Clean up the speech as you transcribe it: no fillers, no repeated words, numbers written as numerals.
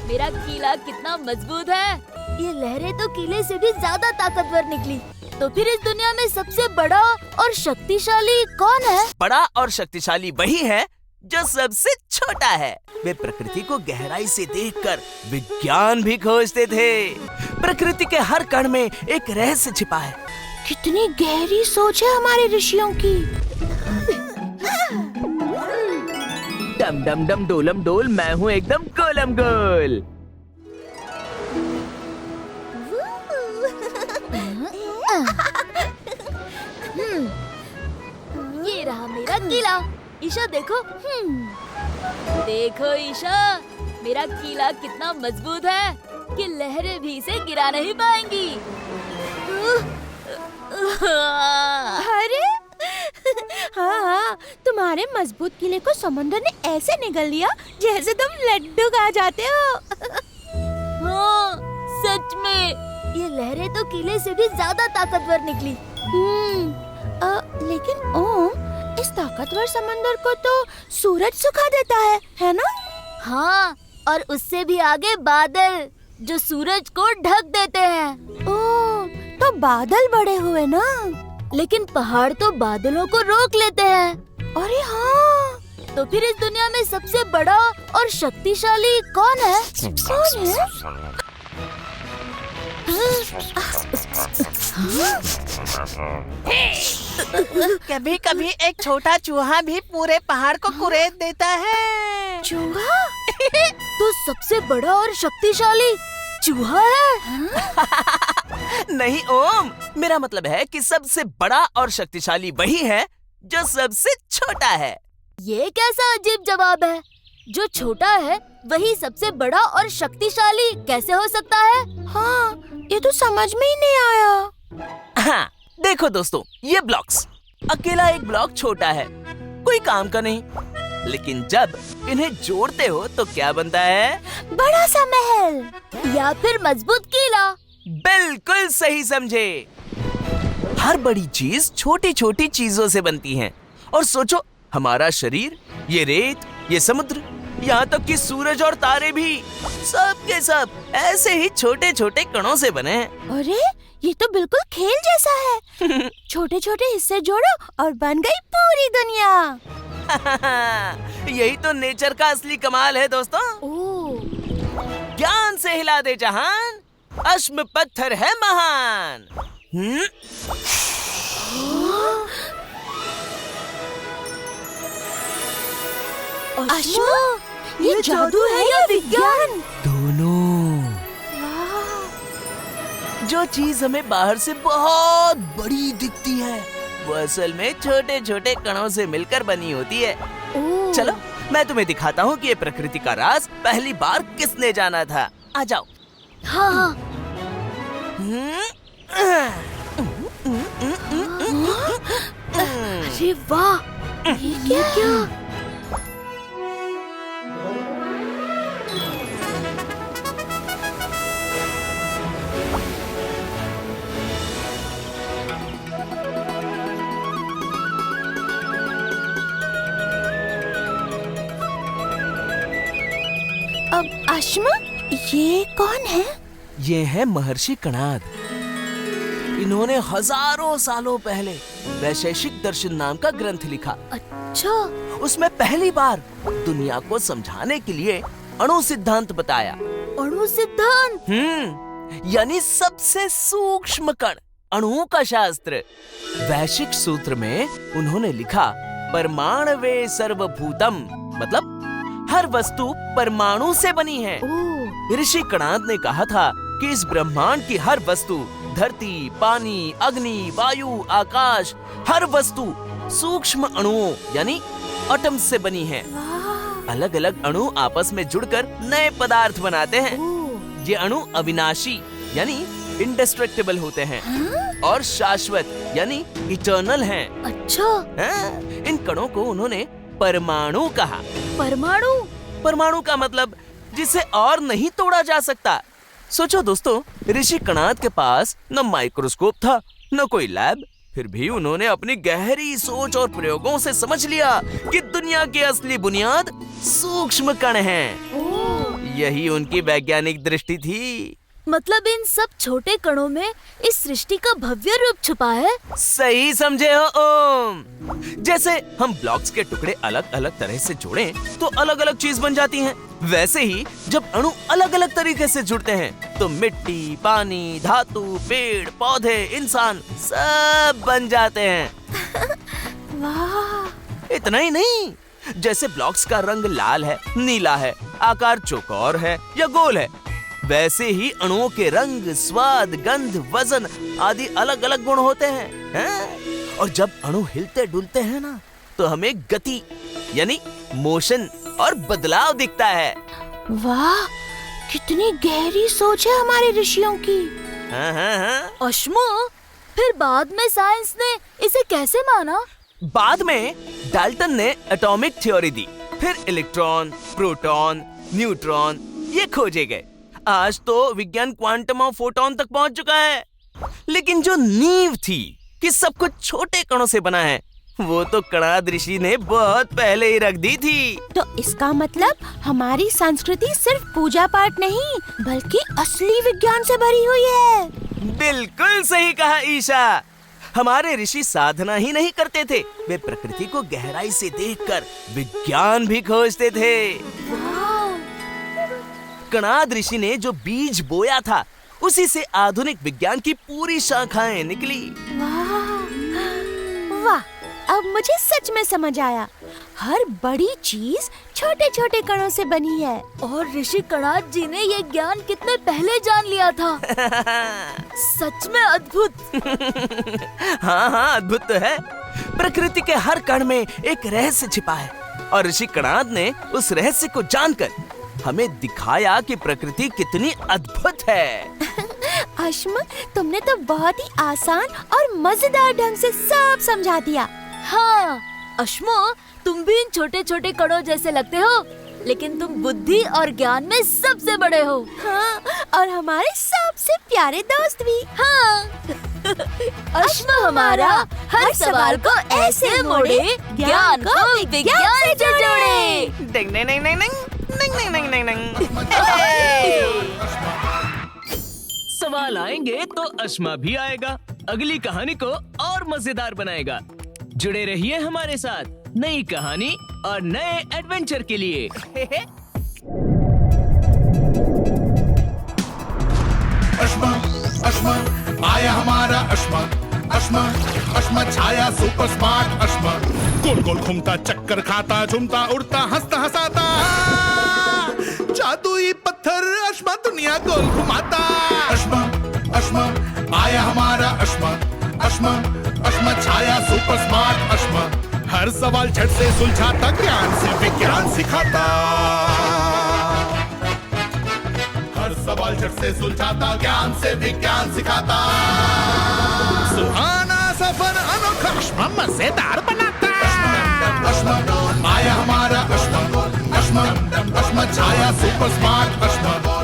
मेरा कीला कितना मजबूत है। ये लहरें तो कीले से भी ज्यादा ताकतवर निकली। तो फिर इस दुनिया में सबसे बड़ा और शक्तिशाली कौन है? बड़ा और शक्तिशाली वही है जो सबसे छोटा है। वे प्रकृति को गहराई से देखकर विज्ञान भी खोजते थे। प्रकृति के हर कण में एक रहस्य छिपा है। कितनी गहरी सोच है हमारे ऋषियों की। डम डम डम डोलम डोल, मैं हूँ एकदम गोलम गोल। ये रहा मेरा कीला। ईशा देखो। देखो ईशा, मेरा कीला कितना मजबूत है कि लहरें भी इसे गिरा नहीं पाएंगी। अरे हाँ, तुम्हारे मजबूत किले को समुद्र ने ऐसे निगल लिया जैसे तुम लड्डू खा जाते हो। हाँ, सच में ये लहरें तो किले से भी ज्यादा ताकतवर निकली। लेकिन ओम, इस ताकतवर समंदर को तो सूरज सुखा देता है ना? हाँ, और उससे भी आगे बादल जो सूरज को ढक देते हैं। ओह, तो बादल बड़े हुए ना। लेकिन पहाड़ तो बादलों को रोक लेते हैं। अरे हाँ, तो फिर इस दुनिया में सबसे बड़ा और शक्तिशाली कौन है? कौन है? कभी कभी एक छोटा चूहा भी पूरे पहाड़ को कुरेद देता है। चूहा? तो सबसे बड़ा और शक्तिशाली चूहा है? नहीं ओम, मेरा मतलब है कि सबसे बड़ा और शक्तिशाली वही है जो सबसे छोटा है। ये कैसा अजीब जवाब है? जो छोटा है वही सबसे बड़ा और शक्तिशाली कैसे हो सकता है? हाँ, ये तो समझ में ही नहीं आया। हाँ, देखो दोस्तों, ये ब्लॉक्स, अकेला एक ब्लॉक छोटा है, कोई काम का नहीं, लेकिन जब इन्हें जोड़ते हो तो क्या बनता है? बड़ा सा महल या फिर मजबूत किला। बिल्कुल सही समझे। हर बड़ी चीज छोटी छोटी चीजों से बनती है। और सोचो, हमारा शरीर, ये रेत, ये समुद्र, यहाँ तक कि सूरज और तारे भी, सब के सब ऐसे ही छोटे छोटे कणों से बने हैं। अरे, ये तो बिल्कुल खेल जैसा है। छोटे छोटे हिस्से जोड़ो और बन गई पूरी दुनिया। यही तो नेचर का असली कमाल है दोस्तों। ज्ञान से हिला दे जहान, अश्म पत्थर है महान। अश्मा, ये जादू है या विज्ञान? दोनों। जो चीज हमें बाहर से बहुत बड़ी दिखती है, वो असल में छोटे छोटे कणों से मिलकर बनी होती है। चलो, मैं तुम्हें दिखाता हूँ कि ये प्रकृति का राज पहली बार किसने जाना था। आ जाओ। हाँ। अरे वाह, ये क्या? अब अश्मा, ये कौन है? ये है महर्षि कणाद। इन्होंने हजारों सालों पहले वैशेषिक दर्शन नाम का ग्रंथ लिखा। अच्छा। उसमें पहली बार दुनिया को समझाने के लिए अणु सिद्धांत बताया। अणु सिद्धांत? यानी सबसे सूक्ष्म कण, अणुओं का शास्त्र। वैश्विक सूत्र में उन्होंने लिखा, परमाणवे सर्वभूतम, मतलब हर वस्तु परमाणु से बनी है। ऋषि कणाद ने कहा था कि इस ब्रह्मांड की हर वस्तु, धरती, पानी, अग्नि, वायु, आकाश, हर वस्तु सूक्ष्म अणुओं यानी एटम्स से बनी है। अलग अलग अणु आपस में जुड़कर नए पदार्थ बनाते हैं। ये अणु अविनाशी यानी इंडेस्ट्रक्टिबल होते हैं और शाश्वत यानी इटर्नल हैं। अच्छा। इन कणों को उन्होंने परमाणु कहा। परमाणु? परमाणु का मतलब जिसे और नहीं तोड़ा जा सकता। सोचो दोस्तों, ऋषि कणाद के पास न माइक्रोस्कोप था न कोई लैब, फिर भी उन्होंने अपनी गहरी सोच और प्रयोगों से समझ लिया कि दुनिया की असली बुनियाद सूक्ष्म कण हैं। यही उनकी वैज्ञानिक दृष्टि थी। मतलब इन सब छोटे कणों में इस सृष्टि का भव्य रूप छुपा है। सही समझे हो ओम। जैसे हम ब्लॉक्स के टुकड़े अलग अलग तरह से जोड़ें तो अलग अलग चीज बन जाती हैं। वैसे ही जब अणु अलग अलग तरीके से जुड़ते हैं तो मिट्टी, पानी, धातु, पेड़, पौधे, इंसान सब बन जाते हैं। वाह! इतना ही नहीं, जैसे ब्लॉक्स का रंग लाल है, नीला है, आकार चौकोर है या गोल है, वैसे ही अणुओं के रंग, स्वाद, गंध, वजन आदि अलग अलग गुण होते हैं। और जब अणु हिलते डुलते हैं ना, तो हमें गति यानी मोशन और बदलाव दिखता है। वाह! कितनी गहरी सोच है हमारे ऋषियों की। हाँ। अश्मो, फिर बाद में साइंस ने इसे कैसे माना? बाद में डाल्टन ने एटॉमिक थ्योरी दी, फिर इलेक्ट्रॉन, प्रोटॉन, न्यूट्रॉन ये खोजे गए। आज तो विज्ञान क्वांटम ऑफ फोटॉन तक पहुंच चुका है। लेकिन जो नींव थी कि सब कुछ छोटे कणों से बना है, वो तो कणाद ऋषि ने बहुत पहले ही रख दी थी। तो इसका मतलब हमारी संस्कृति सिर्फ पूजा पाठ नहीं, बल्कि असली विज्ञान से भरी हुई है। बिल्कुल सही कहा ईशा। हमारे ऋषि साधना ही नहीं करते थे, वे प्रकृति को गहराई से देखकर विज्ञान भी खोजते थे। कणाद ऋषि ने जो बीज बोया था, उसी से आधुनिक विज्ञान की पूरी शाखाएं निकली। वाह! अब मुझे सच में समझ आया, हर बड़ी चीज छोटे छोटे कणों से बनी है। और ऋषि कणाद जी ने ये ज्ञान कितने पहले जान लिया था। सच में अद्भुत। हाँ, अद्भुत तो है। प्रकृति के हर कण में एक रहस्य छिपा है, और ऋषि कणाद ने उस रहस्य को जानकर हमें दिखाया कि प्रकृति कितनी अद्भुत है। अश्म, तुमने तो बहुत ही आसान और मजेदार ढंग से सब समझा दिया। हाँ, अश्मो, तुम भी इन छोटे छोटे कणों जैसे लगते हो, लेकिन तुम बुद्धि और ज्ञान में सबसे बड़े हो। हाँ, और हमारे सबसे प्यारे दोस्त भी। हाँ। अश्म हमारा हर सवाल को ऐसे मोड़े, ज्ञान को विज्ञान से जोड़े। डिंग डिंग डिंग डिंग डिंग डिंग डिंग डिंग डिंग। सवाल आएंगे तो अश्मा भी आएगा, अगली कहानी को और मजेदार बनाएगा। जुड़े रहिए हमारे साथ नई कहानी और नए एडवेंचर के लिए। अश्मा अश्मा आया हमारा अश्मा, अश्मा अश्मा छाया सुपर स्मार्ट अश्मा। गोल गोल घूमता, चक्कर खाता, झूमता, उड़ता, हंसता हंसाता, जादुई पत्थर अश्मा दुनिया गोल घुमाता। अश्मा अश्मा आया हमारा अश्मा, अश्मा अश्मा छाया सुपर स्मार्ट अश्मा। हर सवाल झट से सुलझाता, ज्ञान से विज्ञान सिखाता। हर सवाल झट से सुलझाता, ज्ञान से विज्ञान सिखाता। सुहाना सफर अनोखा अश्मा मजेदार बनाता। अश्मा आया हमारा अश्मा, अश्मा अश्मा छाया सुपर स्मार्ट अश्मा।